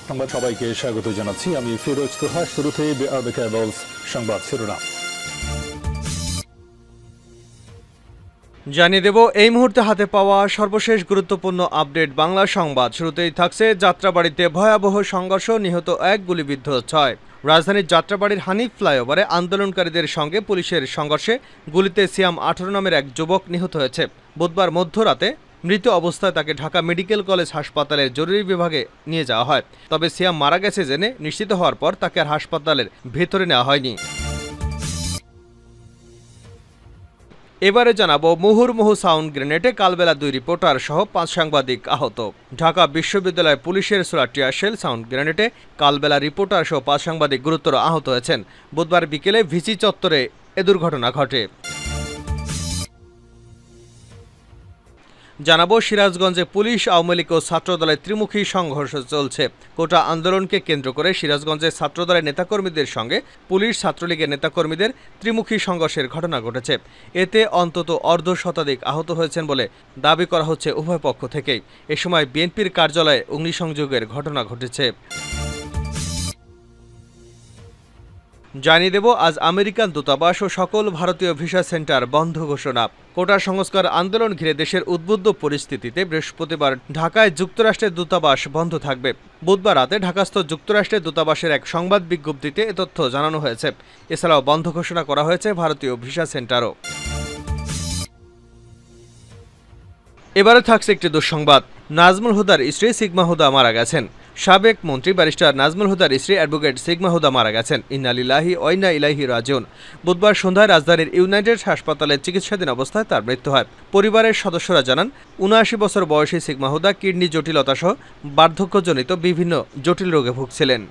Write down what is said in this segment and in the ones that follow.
সংবাদ সবাইকে স্বাগত জানাচ্ছি। আমি ফিরোজ তোহা। শুরুতেই সংবাদ শিরোনাম জানিয়ে দেব এই মুহূর্তে হাতে পাওয়া সর্বশেষ গুরুত্বপূর্ণ আপডেট বাংলা সংবাদ। শুরুতেই থাকছে যাত্রাবাড়িতে ভয়াবহ সংঘর্ষ, নিহত 1, গুলিবিদ্ধ 6। রাজধানীর যাত্রাবাড়ির হানিফ ফ্লাইওভারে আন্দোলনকারীদের সঙ্গে পুলিশের সংঘর্ষে গুলিতে সিয়াম 18 নামের এক যুবক নিহত হয়েছে। বুধবার মধ্যরাতে মৃত অবস্থায় তাকে ঢাকা মেডিকেল কলেজ হাসপাতালের জরুরি বিভাগে নিয়ে যাওয়া হয়। তবে সিয়াম মারা গেছে জেনে নিশ্চিত হওয়ার পর তাকে আর হাসপাতালের ভেতরে নেওয়া হয়নি। এবারে জানাবো মুহুর্মুহু সাউন্ড গ্রেনেডে কালবেলা 2 রিপোর্টার সহ 5 সাংবাদিক আহত। ঢাকা বিশ্ববিদ্যালয় পুলিশের ছোড়া টিয়ার শেল সাউন্ড গ্রেনেডে কালবেলা রিপোর্টার সহ 5 সাংবাদিক গুরুতর আহত হয়েছেন। বুধবার বিকেলে ভিসি চত্বরে এ দুর্ঘটনা ঘটে। জানাবো সিরাজগঞ্জে পুলিশ, আওয়ামী লীগ ও ছাত্রদলের ত্রিমুখী সংঘর্ষ চলছে। কোটা আন্দোলনকে কেন্দ্র করে সিরাজগঞ্জে ছাত্রদলের নেতাকর্মীদের সঙ্গে পুলিশ ছাত্রলীগের নেতাকর্মীদের ত্রিমুখী সংঘর্ষের ঘটনা ঘটেছে। এতে অন্তত অর্ধশতাধিক আহত হয়েছেন বলে দাবি করা হচ্ছে উভয় পক্ষ থেকেই। এ সময় বিএনপির কার্যালয়ে অগ্নিসংযোগের ঘটনা ঘটেছে। জানিয়ে দেব আজ আমেরিকান দূতাবাস ও সকল ভারতীয় ভিসা সেন্টার বন্ধ ঘোষণা। কোটা সংস্কার আন্দোলন ঘিরে দেশের উদ্বুদ্ধ পরিস্থিতিতে বৃহস্পতিবার ঢাকায় যুক্তরাষ্ট্রের দূতাবাস বন্ধ থাকবে। বুধবার রাতে ঢাকাস্থ যুক্তরাষ্ট্রের দূতাবাসের এক সংবাদ বিজ্ঞপ্তিতে এ তথ্য জানানো হয়েছে। এছাড়াও বন্ধ ঘোষণা করা হয়েছে ভারতীয় ভিসা সেন্টারও। এবারে থাকছে একটি দুঃসংবাদ। নাজমুল হুদার স্ত্রী সিগমা হুদা মারা গেছেন। সাবেক মন্ত্রী ব্যারিস্টার নাজমুল হুদার স্ত্রী অ্যাডভোকেট সিগমা হুদা মারা গেছেন। ইন্না লিল্লাহি ওয়া ইন্না ইলাইহি রাজিউন। বুধবার সন্ধ্যায় রাজধানীর ইউনাইটেড হাসপাতালে চিকিৎসাধীন অবস্থায় তার মৃত্যু হয়। পরিবারের সদস্যরা জানান, ৭৯ বছর বয়সী সিগমা হুদা কিডনি জটিলতা সহ বার্ধক্যজনিত বিভিন্ন জটিল রোগে ভুগছিলেন।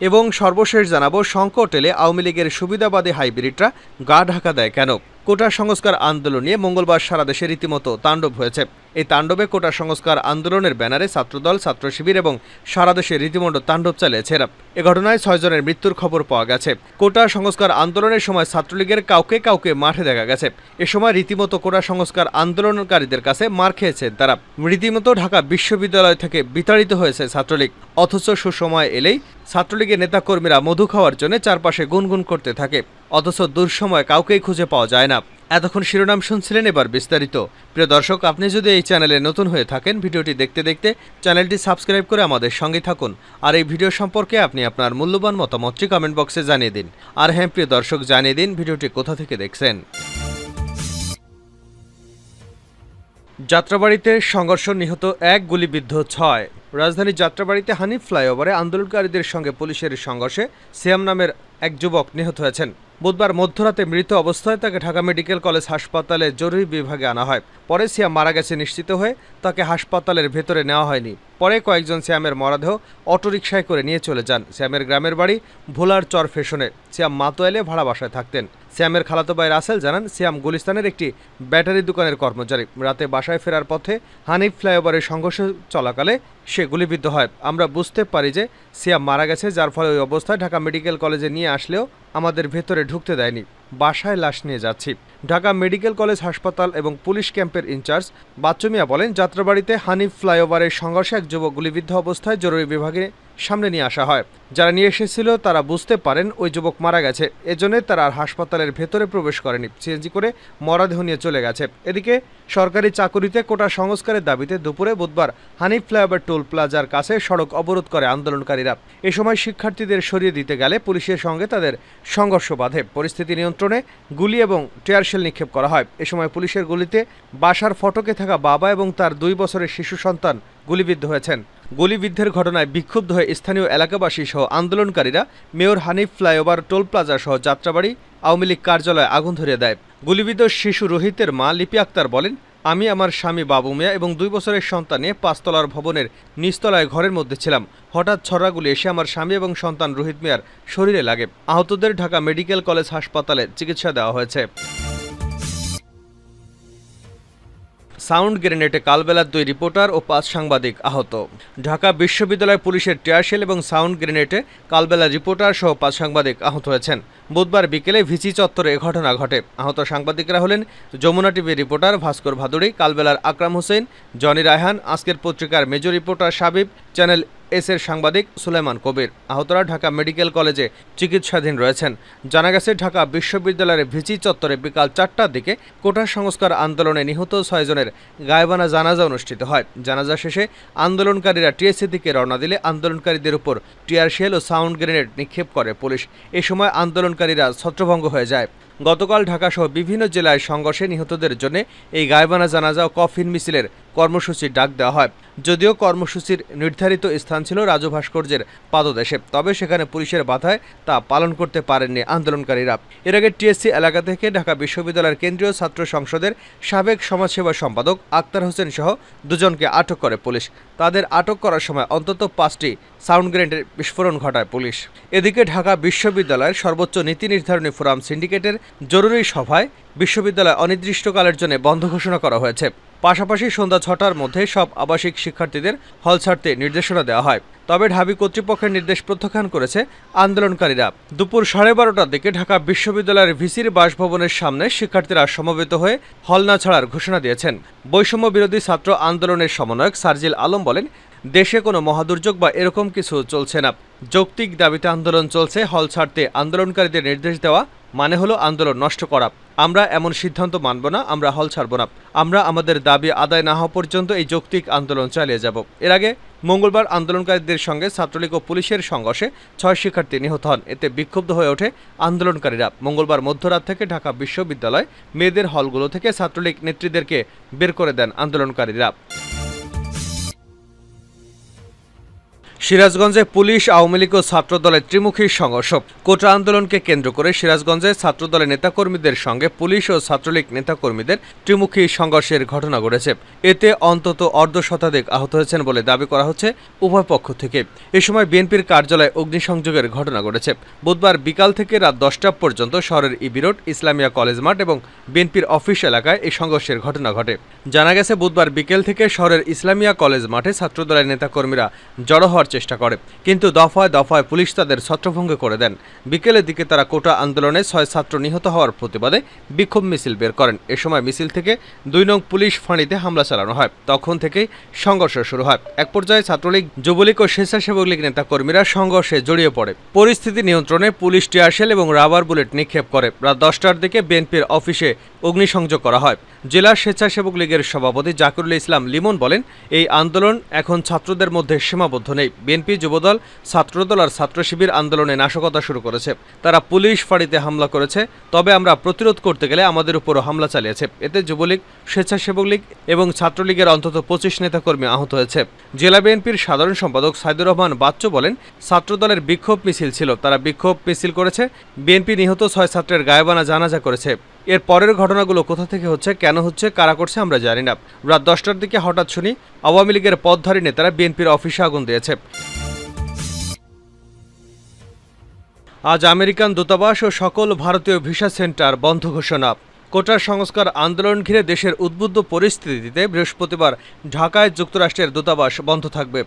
এবং সর্বশেষ জানাবো সংকট এলে আওয়ামী লীগের সুবিধাবাদী হাইব্রিডরা গা ঢাকা দেয় কেন। কোটা সংস্কার আন্দোলন নিয়ে মঙ্গলবার সারা দেশে রীতিমতো তাণ্ডব হয়েছে। এই তাণ্ডবে কোটা সংস্কার আন্দোলনের ব্যানারে ছাত্রদল, ছাত্র শিবির এবং সারা দেশে রীতিমতো তাণ্ডব চালিয়েছে এরা। এ ঘটনায় 6 জনের মৃত্যুর খবর পাওয়া গেছে। কোটা সংস্কার আন্দোলনের সময় ছাত্রলীগের কাউকে কাউকে মাঠে দেখা গেছে। এ সময় রীতিমতো কোটা সংস্কার আন্দোলনকারীদের কাছে মার খেয়েছেন তারা। রীতিমতো ঢাকা বিশ্ববিদ্যালয় থেকে বিতাড়িত হয়েছে ছাত্রলীগ। অথচ সুসময় এলেই ছাত্রলীগের নেতাকর্মীরা মধু খাওয়ার জন্য চারপাশে গুনগুন করতে থাকে। অথচ দুঃসময় কাউকেই খুঁজে পাওয়া যায় না। এতক্ষণ শিরোনাম শুনছিলেন, এবার বিস্তারিত। প্রিয় দর্শক, আপনি যদি এই চ্যানেলে নতুন হয়ে থাকেন, ভিডিওটি দেখতে দেখতে চ্যানেলটি সাবস্ক্রাইব করে আমাদের সঙ্গে থাকুন। আর এই ভিডিও সম্পর্কে আপনি আপনার মূল্যবান মতামতটি কমেন্ট বক্সে জানিয়ে দিন। আর হ্যাঁ প্রিয় দর্শক, জানিয়ে দিন ভিডিওটি কোথা থেকে দেখছেন। যাত্রাবাড়িতে সংঘর্ষ, নিহত 1, গুলিবিদ্ধ 6। রাজধানীর যাত্রাবাড়িতে হানিফ ফ্লাইওভারে আন্দোলনকারীদের সঙ্গে পুলিশের সংঘর্ষে সিয়াম নামের এক যুবক নিহত হয়েছেন। বুধবার মধ্যরাতে মৃত অবস্থায় তাকে ঢাকা মেডিকেল কলেজ হাসপাতালে জরুরি বিভাগে আনা হয়। পরে সিয়াম মারা গেছে নিশ্চিত হয়ে তাকে হাসপাতালের ভেতরে নেওয়া হয়নি। পরে কয়েকজন সিয়ামের মরদেহ অটোরিকশায় করে নিয়ে চলে যান। সিয়ামের গ্রামের বাড়ি ভোলার চর ফেশনে। সিয়াম মাতোয়াইলে ভাড়া বাসায় থাকতেন। সিয়ামের খালাতো ভাই রাসেল জানান, সিয়াম গুলিস্তানের একটি ব্যাটারি দোকানের কর্মচারী। রাতে বাসায় ফেরার পথে হানিফ ফ্লাইওভারের সংঘর্ষ চলাকালে সে গুলিবিদ্ধ হয়। আমরা বুঝতে পারি যে সিয়াম মারা গেছে, যার ফলে ওই অবস্থায় ঢাকা মেডিকেল কলেজে নিয়ে আসলেও আমাদের ভেতরে ঢুকতে দেয়নি। বাসায় লাশ নিয়ে যাচ্ছি। ঢাকা মেডিকেল কলেজ হাসপাতাল এবং পুলিশ ক্যাম্পের ইনচার্জ বাচ্চু মিয়া বলেন, যাত্রাবাড়িতে হানিফ ফ্লাইওভারের সংঘর্ষে এক যুবক গুলিবিদ্ধ অবস্থায় জরুরি বিভাগে সামনে নিয়ে আসা হয়। যারা নিয়ে এসেছিল তারা বুঝতে পারেন ওই যুবক মারা গেছে, এজন্য তারা আর হাসপাতালের ভেতরে প্রবেশ করেনি। সিএনজি করে মরদেহ নিয়ে চলে গেছে। এদিকে সরকারি চাকুরিতে কোটা সংস্কারের দাবিতে দুপুরে বুধবার হানিফ ফ্লাইওভার টোল প্লাজার কাছে সড়ক অবরোধ করে আন্দোলনকারীরা। এ সময় শিক্ষার্থীদের সরিয়ে দিতে গেলে পুলিশের সঙ্গে তাদের সংঘর্ষ বাধে। পরিস্থিতি নিয়ন্ত্রণে গুলি এবং টিয়ার শেল নিক্ষেপ করা হয়। এ সময় পুলিশের গুলিতে বাসার ফটকে থাকা বাবা এবং তার 2 বছরের শিশু সন্তান গুলিবিদ্ধ হয়েছেন। গুলিবিদ্ধের ঘটনায় বিক্ষুব্ধ হয়ে স্থানীয় এলাকাবাসী সহ আন্দোলনকারীরা mayor Hanif flyover toll plaza সহ যাত্রাবাড়ি আওয়ামী লীগ কার্যালয়ে আগুন ধরিয়ে দেয়। গুলিবিদ্ধ শিশু রোহিতের মা লিপি আক্তার বলেন, আমি আমার স্বামী বাবু মিয়া এবং 2 বছরের সন্তান নিয়ে 5 তলার ভবনের নিচতলায় ঘরের মধ্যে ছিলাম। হঠাৎ ছড়াগুলি এসে আমার স্বামী এবং সন্তান রোহিত মিয়ার শরীরে লাগে। আহতদের ঢাকা মেডিকেল কলেজ হাসপাতালে চিকিৎসা দেওয়া হয়েছে। সাউন্ড গ্রেনেডে কালবেলার 2 রিপোর্টার ও 5 সাংবাদিক আহত। ঢাকা বিশ্ববিদ্যালয় পুলিশের টিয়ারশেল এবং সাউন্ড গ্রেনেডে কালবেলার রিপোর্টার সহ 5 সাংবাদিক আহত হয়েছেন। বুধবার বিকেলে ভিসি চত্বরে এ ঘটনা ঘটে। আহত সাংবাদিকরা হলেন যমুনা টিভির রিপোর্টার ভাস্কর ভাদুড়ী, কালবেলার আকরাম হোসেন, জনি রায়হান, আজকের পত্রিকার মেজর রিপোর্টার সাবিব, চ্যানেল এস-এর সাংবাদিক সুলাইমান কবির। আহতরা ঢাকা মেডিকেল কলেজে চিকিৎসাধীন রয়েছেন। জানা গেছে, ঢাকা বিশ্ববিদ্যালয়ের ভিসি চত্বরে বিকাল 4টার দিকে কোটা সংস্কার আন্দোলনে নিহত 6 জনের গায়েবানা জানাজা অনুষ্ঠিত হয়। জানাজা শেষে আন্দোলনকারীরা টিএসসির দিকে রওনা দিলে আন্দোলনকারীদের উপর টিয়ারশেল ও সাউন্ড গ্রেনেড নিক্ষেপ করে পুলিশ। এ সময় আন্দোলনকারীরা ছত্রভঙ্গ হয়ে যায়। গতকাল ঢাকাসহ বিভিন্ন জেলায় সংঘর্ষে নিহতদের জন্য এই গায়েবানা জানাজা ও কফিন মিছিলের কর্মসূচির ডাক দেওয়া হয়। যদিও কর্মসূচির নির্ধারিত স্থান ছিল রাজু ভাস্কর্যের পাদদেশে, তবে সেখানে পুলিশের বাধায় তা পালন করতে পারেননি আন্দোলনকারীরা। এর আগে টিএসসি এলাকা থেকে ঢাকা বিশ্ববিদ্যালয়ের কেন্দ্রীয় ছাত্র সংসদের সাবেক সমাজসেবা সম্পাদক আক্তার হোসেন সহ 2 জনকে আটক করে পুলিশ। তাদের আটক করার সময় অন্তত 5টি সাউন্ড গ্রেনেডের বিস্ফোরণ ঘটায় পুলিশ। এদিকে ঢাকা বিশ্ববিদ্যালয়ের সর্বোচ্চ নীতি নির্ধারণী ফোরাম সিন্ডিকেটের জরুরি সভায় বিশ্ববিদ্যালয় অনির্দিষ্টকালের জন্য বন্ধ ঘোষণা করা হয়েছে। পাশাপাশি সন্ধ্যা 6টার মধ্যে সব আবাসিক শিক্ষার্থীদের হল ছাড়তে নির্দেশনা দেওয়া হয়। তবে ঢাবি কর্তৃপক্ষের নির্দেশ প্রত্যাখ্যান করেছে আন্দোলনকারীরা। দুপুর 12:30টার দিকে ঢাকা বিশ্ববিদ্যালয়ের ভিসির বাসভবনের সামনে শিক্ষার্থীরা সমবেত হয়ে হল না ছাড়ার ঘোষণা দিয়েছেন। বৈষম্য বিরোধী ছাত্র আন্দোলনের সমন্বয়ক সার্জিল আলম বলেন, দেশে কোনো মহাদুর্যোগ বা এরকম কিছু চলছে না। যৌক্তিক দাবিতে আন্দোলন চলছে। হল ছাড়তে আন্দোলনকারীদের নির্দেশ দেওয়া মানে হলো আন্দোলন নষ্ট করা। আমরা এমন সিদ্ধান্ত মানব না, আমরা হল ছাড়ব না। আমরা আমাদের দাবি আদায় না হওয়া পর্যন্ত এই যৌক্তিক আন্দোলন চালিয়ে যাব। এর আগে মঙ্গলবার আন্দোলনকারীদের সঙ্গে ছাত্রলীগ ও পুলিশের সংঘর্ষে 6 শিক্ষার্থী নিহত হন। এতে বিক্ষুব্ধ হয়ে ওঠে আন্দোলনকারীরা। মঙ্গলবার মধ্যরাত থেকে ঢাকা বিশ্ববিদ্যালয় মেয়েদের হলগুলো থেকে ছাত্রলীগ নেত্রীদেরকে বের করে দেন আন্দোলনকারীরা। সিরাজগঞ্জে পুলিশ, আওয়ামী লীগ ও ছাত্রদলের ত্রিমুখী সংঘর্ষ। কোটা আন্দোলনকে কেন্দ্র করে সিরাজগঞ্জে ছাত্রদলের নেতাকর্মীদের সঙ্গে পুলিশ ও ছাত্রলীগ নেতাকর্মীদের ত্রিমুখী সংঘর্ষের ঘটনা ঘটেছে। এতে অন্তত অর্ধশতাধিক আহত হয়েছেন বলে দাবি করা হচ্ছে উভয় পক্ষ থেকে। এ সময় বিএনপির কার্যালয়ে অগ্নিসংযোগের ঘটনা ঘটেছে। বুধবার বিকাল থেকে রাত 10টা পর্যন্ত শহরের ইবি রোড, ইসলামিয়া কলেজ মাঠ এবং বিএনপির অফিস এলাকায় এই সংঘর্ষের ঘটনা ঘটে। জানা গেছে, বুধবার বিকেল থেকে শহরের ইসলামিয়া কলেজ মাঠে ছাত্রদলের নেতাকর্মীরা জড়ো হওয়ার চেষ্টা করে, কিন্তু দফায় দফায় পুলিশ তাদের ছত্রভঙ্গ করে দেন। বিকেলের দিকে তারা কোটা আন্দোলনে 6 ছাত্র নিহত হওয়ার প্রতিবাদে বিক্ষোভ মিছিল বের করেন। এ সময় মিছিল থেকে 2 নং পুলিশ ফাঁড়িতে হামলা চালানো হয়। তখন থেকেই সংঘর্ষ শুরু হয়। এক পর্যায়ে ছাত্রলীগ, যুবলীগ ও স্বেচ্ছাসেবক লীগ নেতাকর্মীরা সংঘর্ষে জড়িয়ে পড়ে। পরিস্থিতি নিয়ন্ত্রণে পুলিশ টিয়ারশেল এবং রাবার বুলেট নিক্ষেপ করে। রাত 10টার দিকে বিএনপির অফিসে অগ্নিসংযোগ করা হয়। জেলা স্বেচ্ছাসেবক লীগের সভাপতি জাকিরুল ইসলাম লিমন বলেন, এই আন্দোলন এখন ছাত্রদের মধ্যে সীমাবদ্ধ নেই। বিএনপি, যুবদল, ছাত্রদল আর ছাত্র শিবির আন্দোলনে নাশকতা শুরু করেছে। তারা পুলিশ ফাঁড়িতে হামলা করেছে, তবে আমরা প্রতিরোধ করতে গেলে আমাদের উপরও হামলা চালিয়েছে। এতে যুবলীগ, স্বেচ্ছাসেবক লীগ এবং ছাত্রলীগের অন্তত 25 নেতাকর্মী আহত হয়েছে। জেলা বিএনপির সাধারণ সম্পাদক সাইদুর রহমান বাচ্চু বলেন, ছাত্রদলের বিক্ষোভ মিছিল ছিল, তারা বিক্ষোভ মিছিল করেছে। বিএনপি নিহত 6 ছাত্রের গায়েবানা জানাজা করেছে। এর পরের ঘটনাগুলো কোথা থেকে হচ্ছে, কেন হচ্ছে, কারা করছে আমরা জানি না। রাত 10টার দিকে হঠাৎ শুনি আওয়ামী লীগের পদধারী নেতারা বিএনপির অফিসে আগুন দিয়েছে। আজ আমেরিকান দূতাবাস ও সকল ভারতীয় ভিসা সেন্টার বন্ধ ঘোষণা। কোটা সংস্কার আন্দোলন ঘিরে দেশের উদ্বুদ্ধ পরিস্থিতিতে বৃহস্পতিবার ঢাকায় যুক্তরাষ্ট্রের দূতাবাস বন্ধ থাকবে।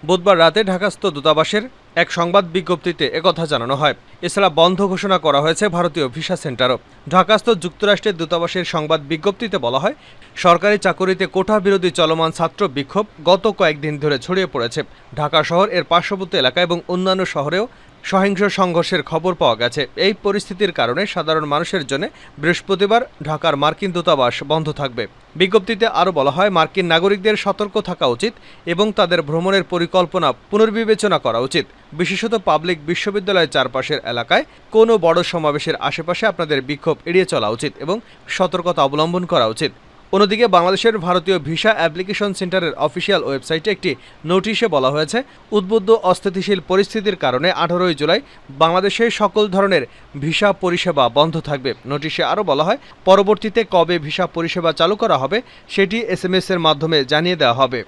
বুধবার রাতে ঢাকাস্থ দূতাবাসের এক সংবাদ বিজ্ঞপ্তিতে একথা জানানো হয়। এছাড়া বন্ধ ঘোষণা করা হয়েছে ভারতীয় ভিসা সেন্টারও। ঢাকাস্থ যুক্তরাষ্ট্রের দূতাবাসের সংবাদ বিজ্ঞপ্তিতে বলা হয়, সরকারি চাকুরিতে কোটা বিরোধী চলমান ছাত্র বিক্ষোভ গত কয়েকদিন ধরে ছড়িয়ে পড়েছে। ঢাকা শহর, এর পার্শ্ববর্তী এলাকা এবং অন্যান্য শহরেও সহিংস সংঘর্ষের খবর পাওয়া গেছে। এই পরিস্থিতির কারণে সাধারণ মানুষের জন্য বৃহস্পতিবার ঢাকার মার্কিন দূতাবাস বন্ধ থাকবে। বিজ্ঞপ্তিতে আরও বলা হয়, মার্কিন নাগরিকদের সতর্ক থাকা উচিত এবং তাদের ভ্রমণের পরিকল্পনা পুনর্বিবেচনা করা উচিত। বিশেষত পাবলিক বিশ্ববিদ্যালয়ের চারপাশের এলাকায় কোনো বড় সমাবেশের আশেপাশে আপনাদের বিক্ষোভ এড়িয়ে চলা উচিত এবং সতর্কতা অবলম্বন করা উচিত। অন্যদিকে বাংলাদেশের ভারতীয় ভিসা অ্যাপ্লিকেশন সেন্টারের অফিসিয়াল ওয়েবসাইটে একটি নোটিশে বলা হয়েছে, উদ্বুদ্ধ অস্থিতিশীল পরিস্থিতির কারণে 18 জুলাই বাংলাদেশে সকল ধরনের ভিসা পরিষেবা বন্ধ থাকবে। নোটিশে আরও বলা হয়, পরবর্তীতে কবে ভিসা পরিষেবা চালু করা হবে সেটি SMS এর মাধ্যমে জানিয়ে দেওয়া হবে।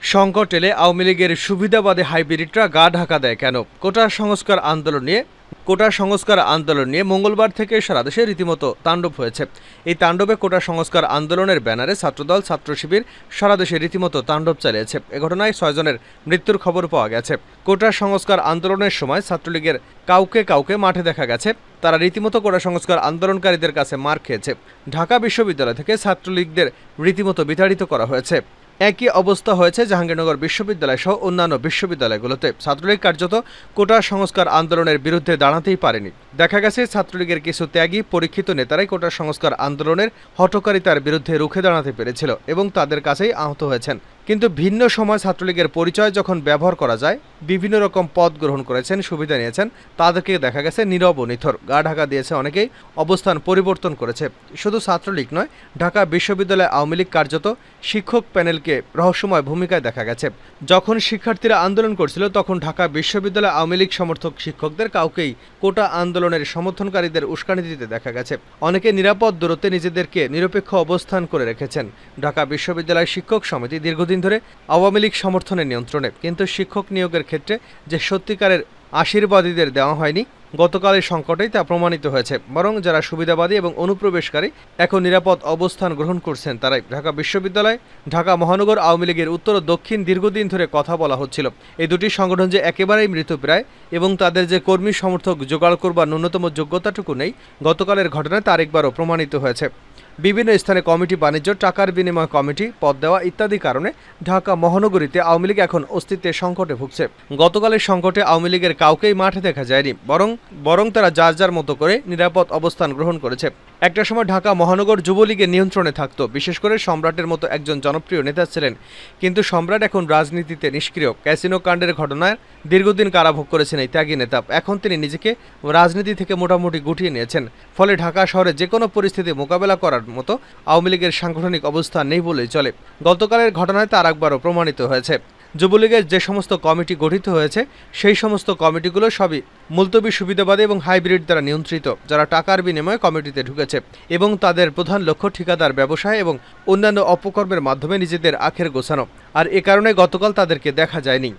সংকট এলে আওয়ামী লীগের সুবিধাবাদী হাইব্রিডরা গা ঢাকা দেয় কেন? কোটা সংস্কার আন্দোলন নিয়ে কোটা সংস্কার আন্দোলন নিয়ে মঙ্গলবার থেকে সারা দেশে রীতিমতো তাণ্ডব হয়েছে। এই তাণ্ডবে কোটা সংস্কার আন্দোলনের ব্যানারে ছাত্রদল ছাত্র শিবির সারা দেশে রীতিমতো তাণ্ডব চালিয়েছে। এ ঘটনায় 6 জনের মৃত্যুর খবর পাওয়া গেছে। কোটা সংস্কার আন্দোলনের সময় ছাত্রলীগের কাউকে মাঠে দেখা গেছে। তারা রীতিমতো কোটা সংস্কার আন্দোলনকারীদের কাছে মার খেয়েছে। ঢাকা বিশ্ববিদ্যালয় থেকে ছাত্রলীগদের রীতিমতো বিতাড়িত করা হয়েছে। একই অবস্থা হয়েছে জাহাঙ্গীরনগর বিশ্ববিদ্যালয় সহ অন্যান্য বিশ্ববিদ্যালয়গুলোতে। ছাত্রলীগ কার্যত কোটা সংস্কার আন্দোলনের বিরুদ্ধে দাঁড়াতেই পারেনি। দেখা গেছে ছাত্রলীগের কিছু ত্যাগী পরীক্ষিত নেতারাই কোটা সংস্কার আন্দোলনের হঠকারিতার বিরুদ্ধে রুখে দাঁড়াতে পেরেছিল এবং তাদের কাছেই আহত হয়েছেন। কিন্তু ভিন্ন সময় ছাত্রলীগের পরিচয় যখন ব্যবহার করা যায়, বিভিন্ন রকম পদ গ্রহণ করেছেন, সুবিধা নিয়েছেন, তাদেরকে দেখা গেছে নীরব ও নিথর। গা ঢাকা দিয়েছে অনেকেই, অবস্থান পরিবর্তন করেছে। শুধু ছাত্রলীগ নয়, ঢাকা বিশ্ববিদ্যালয় আওয়ামী লীগ কার্যত শিক্ষক প্যানেলকে রহস্যময় ভূমিকায় দেখা গেছে। যখন শিক্ষার্থীরা আন্দোলন করছিল তখন ঢাকা বিশ্ববিদ্যালয় আওয়ামী লীগ সমর্থক শিক্ষকদের কাউকেই কোটা আন্দোলনের সমর্থনকারীদের উস্কানি দিতে দেখা গেছে। অনেকে নিরাপদ দূরত্বে নিজেদেরকে নিরপেক্ষ অবস্থান করে রেখেছেন। ঢাকা বিশ্ববিদ্যালয় শিক্ষক সমিতি দীর্ঘদিন ধরে আওয়ামী লীগ সমর্থনের নিয়ন্ত্রণে, কিন্তু শিক্ষক নিয়োগের ক্ষেত্রে যে সত্যিকারের আশীর্বাদীদের দেওয়া হয়নি, গতকালের সংকটেই তা প্রমাণিত হয়েছে। বরং যারা সুবিধাবাদী এবং অনুপ্রবেশকারী এখন নিরাপদ অবস্থান গ্রহণ করছেন তারাই। ঢাকা বিশ্ববিদ্যালয়, ঢাকা মহানগর আওয়ামী লীগের উত্তর ও দক্ষিণ দীর্ঘদিন ধরে কথা বলা হচ্ছিল এই দুটি সংগঠন যে একেবারেই মৃতপ্রায় এবং তাদের যে কর্মী সমর্থক জোগাড় করবার ন্যূনতম যোগ্যতাটুকু নেই, গতকালের ঘটনায় তা আরেকবারও প্রমাণিত হয়েছে। বিভিন্ন স্থানে কমিটি বাণিজ্য, টাকার বিনিময় কমিটি, পদ দেওয়া ইত্যাদি কারণে ঢাকা মহানগরীতে আওয়ামী লীগ এখন অস্তিত্বের সংকটে ভুগছে। গতকালের সংকটে আওয়ামী লীগের কাউকেই মাঠে দেখা যায়নি, বরং তারা যার যার মতো করে নিরাপদ অবস্থান গ্রহণ করেছে। একটা সময় ঢাকা মহানগর যুবলীগের নিয়ন্ত্রণে থাকত, বিশেষ করে সম্রাটের মতো একজন জনপ্রিয় নেতা ছিলেন। কিন্তু সম্রাট এখন রাজনীতিতে নিষ্ক্রিয়। ক্যাসিনো কাণ্ডের ঘটনায় দীর্ঘদিন কারাভোগ করেছেন এই ত্যাগী নেতা। এখন তিনি নিজেকে রাজনীতি থেকে মোটামুটি গুটিয়ে নিয়েছেন। ফলে ঢাকা শহরে যে কোনো পরিস্থিতি মোকাবেলা করার মতো আওয়ামী লীগের সাংগঠনিক অবস্থান নেই বলেই চলে। গতকালের ঘটনায় তার একবারও প্রমাণিত হয়েছে। যুবলীগের যে সমস্ত কমিটি গঠিত হয়েছে সেই সমস্ত কমিটিগুলো সবই মুলতবি সুবিধাবাদী এবং হাইব্রিড দ্বারা নিয়ন্ত্রিত, যারা টাকার বিনিময়ে কমিটিতে ঢুকেছে এবং তাদের প্রধান লক্ষ্য ঠিকাদার ব্যবসায় এবং অন্যান্য অপকর্মের মাধ্যমে নিজেদের আখের গোছানো। আর এ কারণে গতকাল তাদেরকে দেখা যায়নি।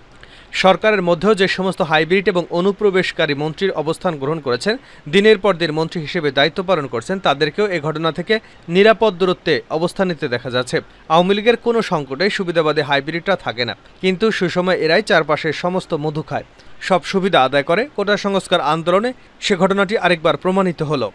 সরকারের মধ্যেও যে সমস্ত হাইব্রিড এবং অনুপ্রবেশকারী মন্ত্রীর অবস্থান গ্রহণ করেছেন, দিনের পর দিন মন্ত্রী হিসেবে দায়িত্ব পালন করছেন, তাদেরকেও এই ঘটনা থেকে নিরাপদ দূরত্বে অবস্থান নিতে দেখা যাচ্ছে। আওয়ামী লীগের কোনো সংকটে সুবিধাবাদী হাইব্রিডটা থাকে না, কিন্তু সুসময় এরাই চারপাশের সমস্ত মধু খায়, সব সুবিধা আদায় করে। কোটা সংস্কার আন্দোলনে সে ঘটনাটি আরেকবার প্রমাণিত হলো।